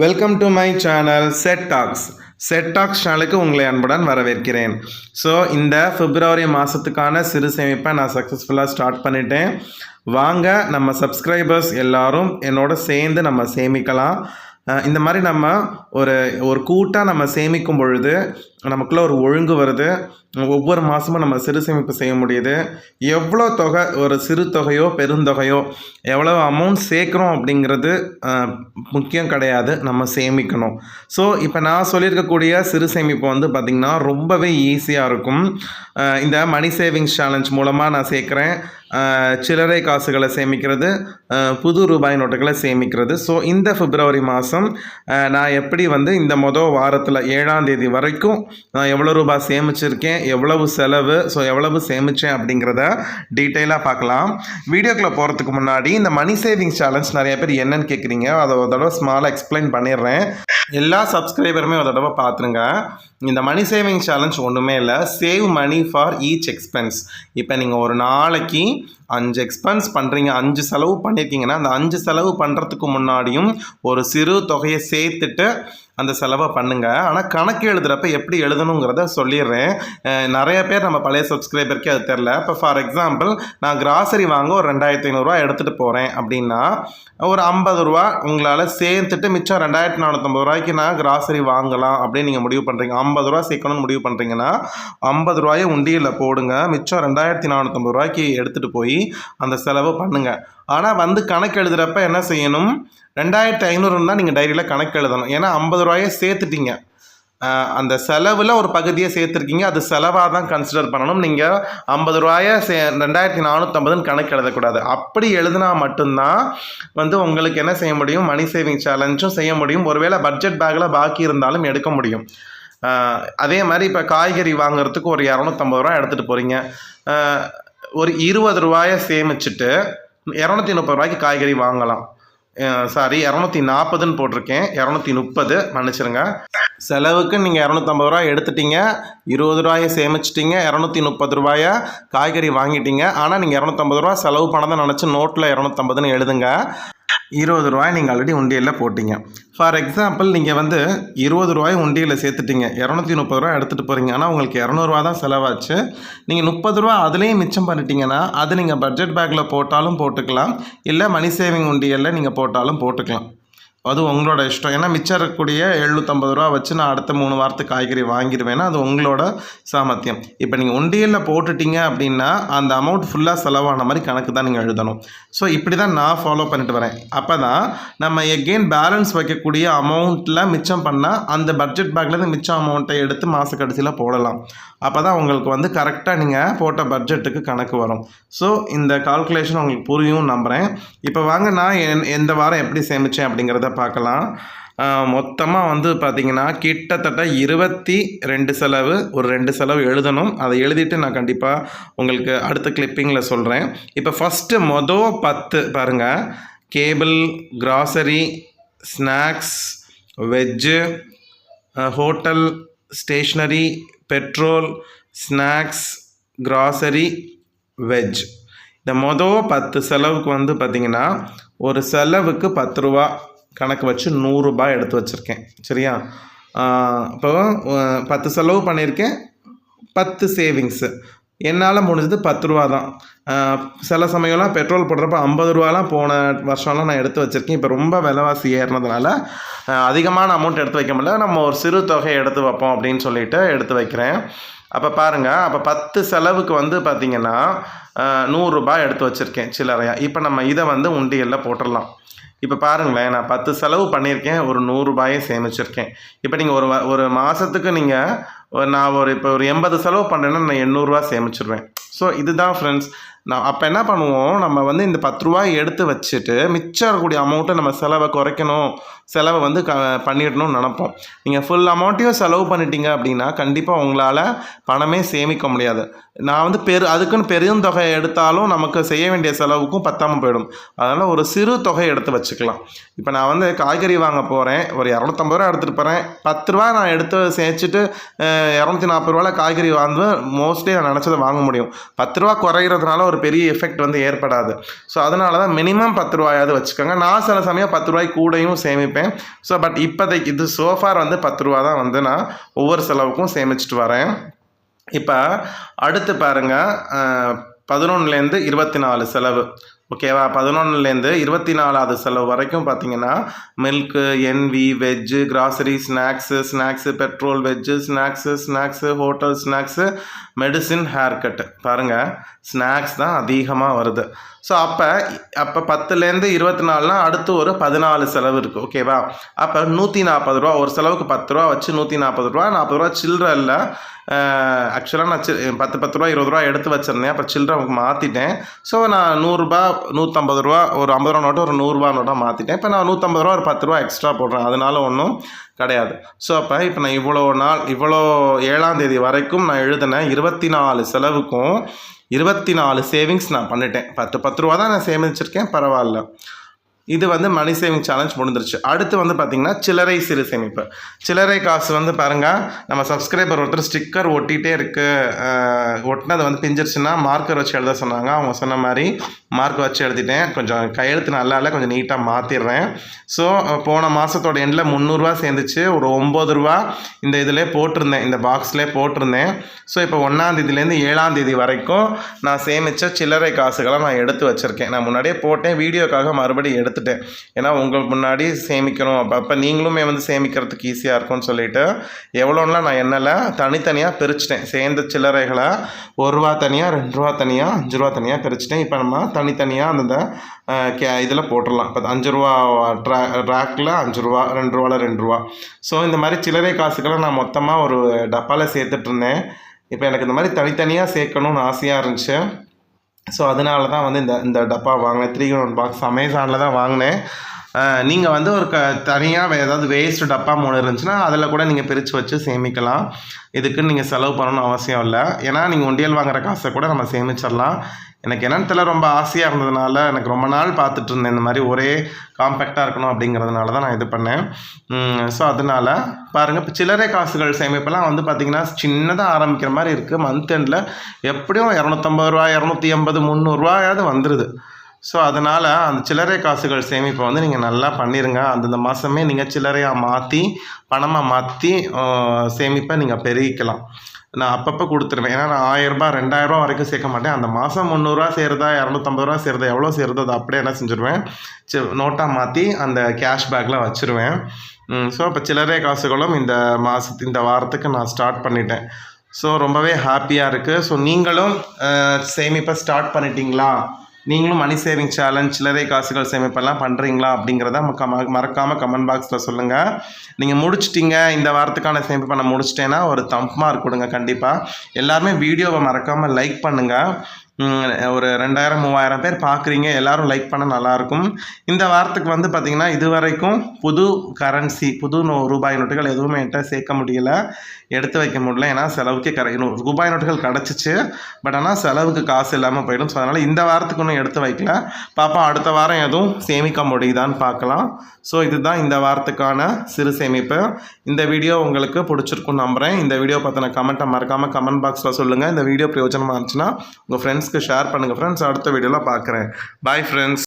Welcome to my channel set tax. Set tax சேனலுக்கு உங்களை அன்புடன் வரவேற்கிறேன். ஸோ இந்த பிப்ரவரி மாதத்துக்கான சிறு சேமிப்பை நான் சக்ஸஸ்ஃபுல்லாக ஸ்டார்ட் பண்ணிட்டேன். வாங்க நம்ம சப்ஸ்கிரைபர்ஸ் எல்லாரும் என்னோட சேர்ந்து நம்ம சேமிக்கலாம். இந்த மாதிரி நம்ம ஒரு கூட்டாக நம்ம சேமிக்கும் பொழுது நமக்குள்ளே ஒரு ஒழுங்கு வருது. ஒவ்வொரு மாதமும் நம்ம சிறு சேமிப்பு செய்ய முடியுது. எவ்வளோ தொகை, ஒரு சிறு தொகையோ பெருந்தொகையோ எவ்வளோ அமௌண்ட் சேர்க்குறோம் அப்படிங்கிறது முக்கியம் கிடையாது, நம்ம சேமிக்கணும். ஸோ இப்போ நான் சொல்லியிருக்கக்கூடிய சிறு சேமிப்பு வந்து பார்த்திங்கன்னா ரொம்பவே ஈஸியாக இருக்கும். இந்த மணி சேவிங்ஸ் சேலஞ்ச் மூலமாக நான் சேர்க்குறேன். சில்லறை காசுகளை சேமிக்கிறது, புது ரூபாய் நோட்டுகளை சேமிக்கிறது. ஸோ இந்த பிப்ரவரி மாதம் நான் எப்படி வந்து இந்த வாரத்தில் 7ஆம் தேதி வரைக்கும் நான் எவ்வளோ ரூபாய் சேமிச்சிருக்கேன், எவ்வளவு செலவு, ஸோ எவ்வளவு சேமித்தேன் அப்படிங்கிறத டீட்டெயிலாக பார்க்கலாம். வீடியோக்குள்ளே போகிறதுக்கு முன்னாடி இந்த மணி சேவிங்ஸ் சேலஞ்ச் நிறைய பேர் என்னன்னு கேட்குறீங்க, அதை ஒரு தடவை ஸ்மாலாக எக்ஸ்பிளைன் பண்ணிடுறேன். எல்லா சப்ஸ்கிரைபருமே ஒரு தடவை பார்த்துருங்க. இந்த மணி சேவிங் சேலஞ்ச் ஒன்றுமே இல்லை, save money for each expense. இப்போ நீங்கள் ஒரு நாளைக்கு 5 எக்ஸ்பென்ஸ் பண்ணுறீங்க, 5 செலவு பண்ணியிருக்கீங்கன்னா அந்த 5 செலவு பண்ணுறதுக்கு முன்னாடியும் ஒரு சிறு தொகையை சேர்த்துட்டு அந்த செலவை பண்ணுங்கள். ஆனால் கணக்கு எழுதுகிறப்ப எப்படி எழுதணுங்கிறத சொல்லிடுறேன். நிறைய பேர் நம்ம பழைய சப்ஸ்கிரைபருக்கே அது தெரில. இப்போ ஃபார் எக்ஸாம்பிள் நான் கிராசரி வாங்க ஒரு 2500 எடுத்துகிட்டு போகிறேன் அப்படின்னா ஒரு 50 ரூபா உங்களால் சேர்த்துட்டு மிச்சம் 2450 நான் கிராசரி வாங்கலாம் அப்படின்னு நீங்கள் முடிவு பண்ணுறீங்க. 50 ரூபா சேர்க்கணும்னு முடிவு பண்ணுறீங்கன்னா 50 ரூபாயை உண்டியில் போடுங்க, மிச்சம் 2450 எடுத்துகிட்டு போய் அந்த செலவு பண்ணுங்கள். ஆனால் கணக்கு எழுதுகிறப்ப என்ன செய்யணும், 2500 தான் நீங்கள் டைரியில் கணக்கு எழுதணும். ஏன்னா 50 ரூபாயை சேர்த்துட்டீங்க, அந்த செலவில் ஒரு பகுதியை சேர்த்துருக்கீங்க, அது செலவாக தான் கன்சிடர் பண்ணணும். நீங்கள் 50 ரூபாயை 2450 கணக்கு எழுதக்கூடாது. அப்படி எழுதினா மட்டும்தான் உங்களுக்கு என்ன செய்ய முடியும், மணி சேவிங் சேலஞ்சும் செய்ய முடியும். ஒருவேளை பட்ஜெட் பேக்கில் பாக்கி இருந்தாலும் எடுக்க முடியும். அதே மாதிரி இப்போ காய்கறி வாங்குறதுக்கு ஒரு 250 ரூபா எடுத்துகிட்டு போகிறீங்க, ஒரு 20 ரூபாயை சேமிச்சுட்டு 230 காய்கறி வாங்கலாம். சாரி, 240 போட்டிருக்கேன், 230 மன்னிச்சிருங்க. செலவுக்கு நீங்கள் 250 ரூபா எடுத்துட்டீங்க, 20 ரூபாயை சேமிச்சிட்டிங்க, 230 ரூபாயை காய்கறி வாங்கிட்டீங்க. ஆனால் நீங்கள் 250 ரூபா செலவு பண்ணதை நினச்சி நோட்டில் 250 எழுதுங்க. 20 ரூபாய் நீங்கள் ஆல்ரெடி உண்டியலில் போட்டிங்க. ஃபார் எக்ஸாம்பிள் நீங்கள் 20 ரூபாய் உண்டியலில் சேர்த்துட்டிங்க, 230 ரூபா எடுத்துகிட்டு போகிறீங்க. ஆனால் உங்களுக்கு 200 ரூபா தான் செலவாச்சு. நீங்கள் 30 ரூபா அதுலேயும் மிச்சம் பண்ணிட்டீங்கன்னா அது நீங்கள் பட்ஜெட் பேக்கில் போட்டாலும் போட்டுக்கலாம், இல்லை மணி சேவிங் உண்டியலில் நீங்கள் போட்டாலும் போட்டுக்கலாம். அது உங்களோட இஷ்டம். ஏன்னா மிச்சம் இருக்கக்கூடிய 750 ரூபா வச்சு நான் அடுத்த 3 வாரத்துக்கு காய்கறி வாங்கிடுவேன்னா அது உங்களோட சாமர்த்தியம். இப்போ நீங்கள் உண்டியலில் போட்டுட்டீங்க அப்படின்னா அந்த அமௌண்ட் ஃபுல்லாக செலவான மாதிரி கணக்கு தான் நீங்கள் எழுதணும். ஸோ இப்படி தான் நான் ஃபாலோ பண்ணிட்டு வரேன். அப்போ தான் நம்ம எகெயின் பேலன்ஸ் வைக்கக்கூடிய அமௌண்ட்டில் மிச்சம் பண்ணால் அந்த பட்ஜெட் பேக்லேருந்து மிச்சம் அமௌண்ட்டை எடுத்து மாத கடைசியில் போடலாம். அப்போ தான் உங்களுக்கு கரெக்டாக நீங்கள் போட்ட பட்ஜெட்டுக்கு கணக்கு வரும். ஸோ இந்த கால்குலேஷன் உங்களுக்கு புரியும் நம்புகிறேன். இப்போ வாங்க நான் எந்த வாரம் எப்படி சேமித்தேன் அப்படிங்கிறத பார்க்கலாம். மொத்தமாக பார்த்திங்கன்னா கிட்டத்தட்ட 22 செலவு, ஒரு 2 செலவு எழுதணும். அதை எழுதிட்டு நான் கண்டிப்பாக உங்களுக்கு அடுத்த கிளிப்பிங்கில் சொல்கிறேன். இப்போ ஃபஸ்ட்டு 10 பாருங்கள், cable, grocery, snacks, veg, hotel, stationery, petrol, snacks, grocery, veg. இந்த 10 செலவுக்கு பார்த்திங்கன்னா ஒரு செலவுக்கு 10 ரூபா கணக்கு வச்சு 100 ரூபாய் எடுத்து வச்சுருக்கேன். சரியா? இப்போ 10 செலவு பண்ணியிருக்கேன், 10 சேவிங்ஸு. என்னால் முடிஞ்சது 10 ரூபா தான். சில சமயம்லாம் பெட்ரோல் போடுறப்ப 50 ரூபாலாம் போன வருஷம்லாம் நான் எடுத்து வச்சுருக்கேன். இப்போ ரொம்ப விலைவாசி ஏறினதுனால அதிகமான அமௌண்ட் எடுத்து வைக்க முடியல, நம்ம ஒரு சிறு தொகையை எடுத்து வைப்போம் அப்படின்னு சொல்லிட்டு எடுத்து வைக்கிறேன். அப்போ பாருங்கள், அப்போ 10 செலவுக்கு பார்த்திங்கன்னா 100 ரூபாய் எடுத்து வச்சுருக்கேன் சில்லறையாக. இப்போ நம்ம இதை உண்டியலில் போட்டுடலாம். இப்போ பாருங்களேன், நான் 10 செலவு பண்ணியிருக்கேன், ஒரு 100 ரூபாயை சேமிச்சிருக்கேன். இப்போ நீங்கள் ஒரு மாதத்துக்கு நான் இப்போ ஒரு 80 செலவு பண்ணுறேன்னா நான் 800 ரூபா சேமிச்சிருவேன். ஸோ இதுதான் ஃப்ரெண்ட்ஸ். நான் அப்போ என்ன பண்ணுவோம், நம்ம இந்த 10 ரூபாய் எடுத்து வச்சுட்டு மிச்சம் இருக்கக்கூடிய அமௌண்ட்டை நம்ம செலவை குறைக்கணும், செலவை பண்ணிடணும்னு நினப்போம். நீங்கள் ஃபுல் அமௌண்ட்டையும் செலவு பண்ணிட்டீங்க அப்படின்னா கண்டிப்பாக உங்களால் பணமே சேமிக்க முடியாது. நான் அதுக்குன்னு பெருந்தொகை எடுத்தாலும் நமக்கு செய்ய வேண்டிய செலவுக்கும் பத்தாமல் போயிடும். அதனால் ஒரு சிறு தொகை எடுத்து வச்சுக்கலாம். இப்போ நான் காய்கறி வாங்க போகிறேன், ஒரு 250 ரூபா எடுத்துகிட்டு போகிறேன், 10 ரூபா நான் எடுத்து சேர்த்துட்டு 240 ரூபாயில் காய்கறி மோஸ்ட்லி நான் நினச்சதை வாங்க முடியும். 10 ரூபா குறையிறதுனால ஒரு ஒரு பெரிய எஃபெக்ட் வந்து ஏற்படாது. ஸோ அதனால தான் மினிமம் 10 ரூபாயாவது வச்சுக்கோங்க. நான் சில சமயம் 10 ரூபாய்க்கு கூடயும் சேமிப்பேன். ஸோ பட் இப்போதைக்கு இது சோஃபார் வந்து 10 ரூபா தான் வந்து நான் ஒவ்வொரு செலவுக்கும் சேமிச்சுட்டு வரேன். இப்போ அடுத்து பாருங்கள், 11லேருந்து 24 செலவு. ஓகேவா? 11லேருந்து 24வது செலவு வரைக்கும் பார்த்தீங்கன்னா milk, envy, veg, grocery, snacks, petrol, veg, snacks, hotel snacks, medicine, hair cut. பாருங்கள், ஸ்நாக்ஸ் தான் அதிகமாக வருது. ஸோ அப்போ 10லேருந்து 24னா அடுத்து ஒரு 14 செலவு இருக்குது. ஓகேவா? அப்போ 140 ரூபா, ஒரு செலவுக்கு 10 ரூபா வச்சு 140 ரூபா. 40 ரூபா சில்லற இல்லை. ஆக்சுவலாக நான் 10 ரூபா 20 ரூபா எடுத்து வச்சுருந்தேன். அப்புறம் சில்லற மாற்றிட்டேன். ஸோ நான் 100 ரூபா, 150 ரூபா, ஒரு 50 ரூபா நோட்டு, ஒரு 100 ரூபா நோட்டாக மாற்றிட்டேன். இப்போ நான் 150 ரூபா, ஒரு 10 ரூபா எக்ஸ்ட்ரா போடுறேன். அதனால ஒன்றும் கிடையாது. ஸோ இப்போ நான் இவ்வளோ 7ஆம் தேதி வரைக்கும் நான் எழுதின 24 செலவுக்கும் 24 சேவிங்ஸ் நான் பண்ணிட்டேன். 10 ரூபா தான் நான் சேமிச்சிருக்கேன், பரவாயில்ல. இது வந்து மணி சேவிங் சேலஞ்ச் முடிஞ்சிருச்சு. அடுத்து வந்து பார்த்திங்கன்னா சில்லறை சிறு சேமிப்பு. சில்லறை காசு வந்து பாருங்கள், நம்ம சப்ஸ்கிரைபர் ஒருத்தர் ஸ்டிக்கர் ஒட்டிகிட்டே இருக்குது, ஒட்டினது வந்து பிஞ்சிருச்சுன்னா மார்க்கர் வச்சு எழுத சொன்னாங்க. அவங்க சொன்ன மாதிரி மார்க் வச்சு எழுதிட்டேன். கொஞ்சம் கையெழுத்து நல்லா இல்லை, கொஞ்சம் நீட்டாக மாற்றிடுறேன். ஸோ போன மாதத்தோட எண்டில் 300 ரூபா சேர்ந்துச்சு. ஒரு 9 ரூபா இந்த இதில் போட்டிருந்தேன், இந்த பாக்ஸ்லேயே போட்டிருந்தேன். ஸோ இப்போ 1ஆம் தேதியிலேருந்து 7ஆம் தேதி வரைக்கும் நான் சேமித்த சில்லறை காசுகளை நான் எடுத்து வச்சுருக்கேன். நான் முன்னாடியே போட்டேன், வீடியோக்காக மறுபடியும் எடுத்துட்டேன். ஏன்னா உங்களுக்கு முன்னாடி சேமிக்கணும், அப்போ நீங்களுமே வந்து சேமிக்கிறதுக்கு ஈஸியாக இருக்கும்னு சொல்லிட்டு எவ்வளோலாம் நான் எண்ணல தனித்தனியாக பிரிச்சுட்டேன். சேர்ந்த சில்லறைகளை 1 ரூபா தனியாக, 2 ரூபா தனியாக, 5 ரூபா தனியாக பிரிச்சுட்டேன். இப்போ நம்ம தனித்தனியாக அந்த இதில் போட்டுடலாம். இப்போ 5 ரூபா ட்ராக்கில் 5 ரூபா, 2 ரூபாவில் 2 ரூபா. ஸோ இந்த மாதிரி சில்லறை காசுகளை நான் மொத்தமாக ஒரு டப்பாவில் சேர்த்துட்ருந்தேன். இப்போ எனக்கு இந்த மாதிரி தனித்தனியாக சேர்க்கணும்னு ஆசையாக இருந்துச்சு. ஸோ அதனால தான் வந்து இந்த டப்பா வாங்கினேன். 3-in-1 பாக்ஸ் அமேசானில் தான் வாங்கினேன். நீங்கள் வந்து ஒரு தனியாக ஏதாவது வேஸ்ட்டு டப்பா 3 இருந்துச்சுன்னா அதில் கூட நீங்கள் பிரித்து வச்சு சேமிக்கலாம். இதுக்குன்னு நீங்கள் செலவு பண்ணணும்னு அவசியம் இல்லை. ஏன்னா நீங்கள் உண்டியல் வாங்குகிற காசை கூட நம்ம சேமிச்சிடலாம். எனக்கு என்னன்னு தெரியல, ரொம்ப ஆசையாக இருந்ததுனால, எனக்கு ரொம்ப நாள் பார்த்துட்டு இருந்தேன் இந்த மாதிரி ஒரே காம்பேக்டாக இருக்கணும் அப்படிங்கிறதுனால தான் நான் இது பண்ணேன். ஸோ அதனால் பாருங்கள், இப்போ சில்லறை காசுகள் சேமிப்பெல்லாம் வந்து பார்த்திங்கன்னா சின்னதாக ஆரம்பிக்கிற மாதிரி இருக்குது. மந்த் எண்டில் எப்படியும் 250 ரூபா, 280, 300 ரூபாயாவது வந்துடுது. ஸோ அதனால் அந்த சில்லறை காசுகள் சேமிப்பை வந்து நீங்கள் நல்லா பண்ணிடுங்க. அந்தந்த மாதமே நீங்கள் சில்லறையாக மாற்றி, பணமாக மாற்றி சேமிப்பை நீங்கள் பெருகிக்கலாம். நான் அப்பப்போ கொடுத்துருவேன். ஏன்னா நான் 1000 ரூபா, 2000 ரூபா வரைக்கும் சேர்க்க மாட்டேன். அந்த மாதம் 300 ரூபா சேருதா, 250 ரூபா சேருதா, எவ்வளோ சேருதோ அதை அப்படியே என்ன செஞ்சுருவேன், நோட்டாக மாற்றி அந்த கேஷ் பேக்கில் வச்சுருவேன். ஸோ இப்போ சில்லறை காசுகளும் இந்த வாரத்துக்கு நான் ஸ்டார்ட் பண்ணிட்டேன். ஸோ ரொம்பவே ஹாப்பியாக இருக்குது. ஸோ நீங்களும் சேமிப்பை ஸ்டார்ட் பண்ணிட்டீங்களா? நீங்களும் மணி சேவிங் சேலஞ்ச் சில்லறை காசுகள் சேமிப்பெல்லாம் பண்ணுறீங்களா அப்படிங்கிறத மறக்காமல் கமெண்ட் பாக்ஸில் சொல்லுங்கள். நீங்கள் முடிச்சிட்டிங்க, இந்த வாரத்துக்கான சேமிப்பு பண்ண முடிச்சிட்டேன்னா ஒரு தம்ப் மார்க் கொடுங்க. கண்டிப்பாக எல்லாருமே வீடியோவை மறக்காமல் லைக் பண்ணுங்கள். ஒரு 2000-3000 பேர் பார்க்குறீங்க, எல்லோரும் லைக் பண்ண நல்லாயிருக்கும். இந்த வாரத்துக்கு வந்து பார்த்திங்கன்னா இது வரைக்கும் புது கரன்சி, புது ரூபாய் நோட்டுகள் எதுவுமே என்கிட்ட சேர்க்க முடியல, எடுத்து வைக்க முடியல. ஏன்னா செலவுக்கே ரூபாய் நோட்டுகள் கிடச்சிச்சு, பட் ஆனால் செலவுக்கு காசு இல்லாமல் போயிடும். ஸோ அதனால் இந்த வாரத்துக்கு ஒன்றும் எடுத்து வைக்கல. பாப்பா அடுத்த வாரம் எதுவும் சேமிக்க முடியுதான்னு பார்க்கலாம். ஸோ இதுதான் இந்த வாரத்துக்கான சிறு சேமிப்பு. இந்த வீடியோ உங்களுக்கு பிடிச்சிருக்குன்னு நம்புகிறேன். இந்த வீடியோ பார்த்தின கமெண்ட்டை மறக்காமல் கமெண்ட் பாக்ஸில் சொல்லுங்கள். இந்த வீடியோ பிரயோஜனமாக இருந்துச்சுன்னா உங்கள் ஃப்ரெண்ட்ஸ்க்கு ஷேர் பண்ணுங்கள். ஃப்ரெண்ட்ஸ் அடுத்த வீடியோவில் பார்க்குறேன். Bye friends.